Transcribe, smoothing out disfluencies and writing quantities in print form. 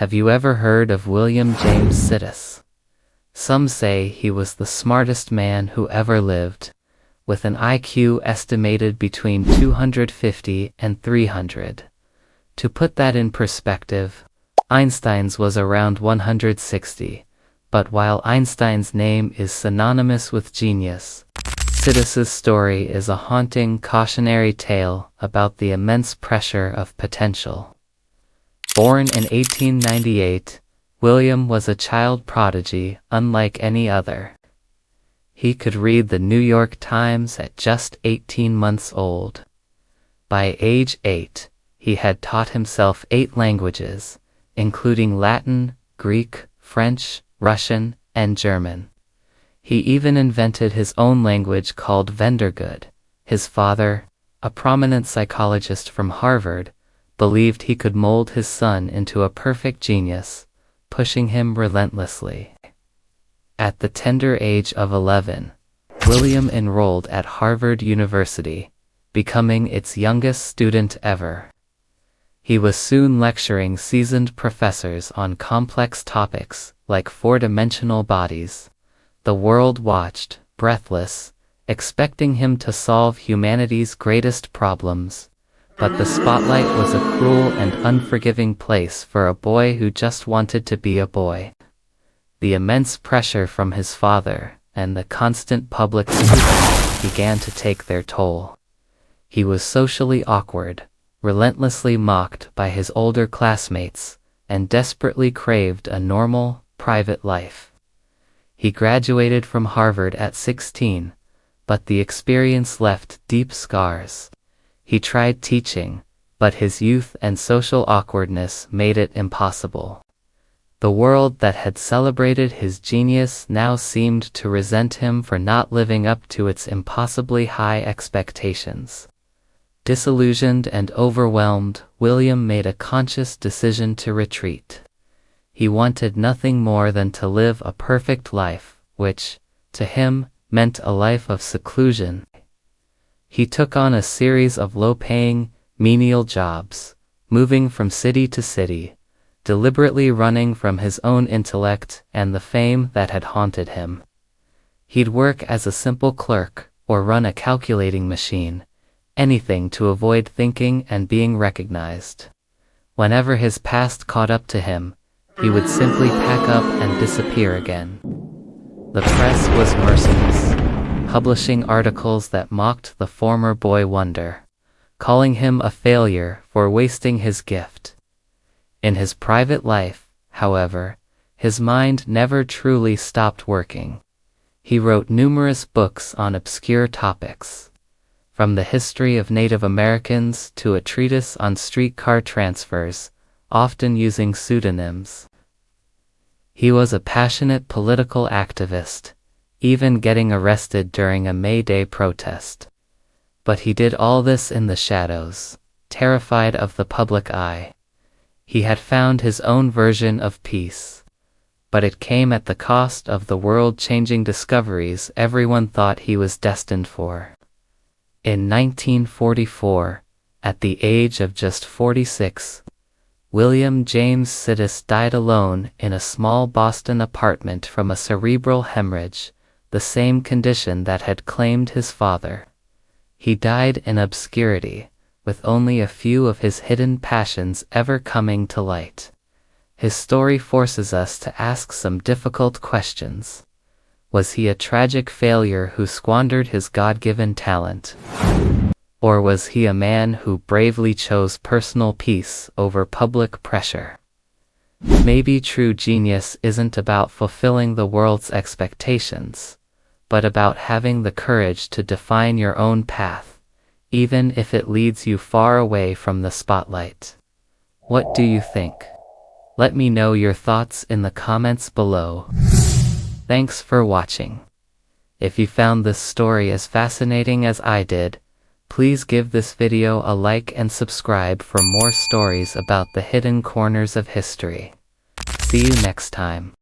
Have you ever heard of William James Sidis? Some say he was the smartest man who ever lived, with an IQ estimated between 250 and 300. To put that in perspective, Einstein's was around 160, but while Einstein's name is synonymous with genius, Sidis's story is a haunting cautionary tale about the immense pressure of potential. Born in 1898, William was a child prodigy unlike any other. He could read the New York Times at just 18 months old. By age 8, he had taught himself 8 languages, including Latin, Greek, French, Russian, and German. He even invented his own language called Vendergood. His father, a prominent psychologist from Harvard, believed he could mold his son into a perfect genius, pushing him relentlessly. At the tender age of 11, William enrolled at Harvard University, becoming its youngest student ever. He was soon lecturing seasoned professors on complex topics like four-dimensional bodies. The world watched, breathless, expecting him to solve humanity's greatest problems. But the spotlight was a cruel and unforgiving place for a boy who just wanted to be a boy. The immense pressure from his father and the constant public scrutiny began to take their toll. He was socially awkward, relentlessly mocked by his older classmates, and desperately craved a normal, private life. He graduated from Harvard at 16, but the experience left deep scars. He tried teaching, but his youth and social awkwardness made it impossible. The world that had celebrated his genius now seemed to resent him for not living up to its impossibly high expectations. Disillusioned and overwhelmed, William made a conscious decision to retreat. He wanted nothing more than to live a perfect life, which, to him, meant a life of seclusion. He took on a series of low-paying, menial jobs, moving from city to city, deliberately running from his own intellect and the fame that had haunted him. He'd work as a simple clerk or run a calculating machine, anything to avoid thinking and being recognized. Whenever his past caught up to him, he would simply pack up and disappear again. The press was merciless, publishing articles that mocked the former boy wonder, calling him a failure for wasting his gift. In his private life, however, his mind never truly stopped working. He wrote numerous books on obscure topics, from the history of Native Americans to a treatise on streetcar transfers, often using pseudonyms. He was a passionate political activist, even getting arrested during a May Day protest. But he did all this in the shadows, terrified of the public eye. He had found his own version of peace, but it came at the cost of the world-changing discoveries everyone thought he was destined for. In 1944, at the age of just 46, William James Sidis died alone in a small Boston apartment from a cerebral hemorrhage, the same condition that had claimed his father. He died in obscurity, with only a few of his hidden passions ever coming to light. His story forces us to ask some difficult questions. Was he a tragic failure who squandered his God-given talent? Or was he a man who bravely chose personal peace over public pressure? Maybe true genius isn't about fulfilling the world's expectations, but about having the courage to define your own path, even if it leads you far away from the spotlight. What do you think? Let me know your thoughts in the comments below. Thanks for watching. If you found this story as fascinating as I did, please give this video a like and subscribe for more stories about the hidden corners of history. See you next time.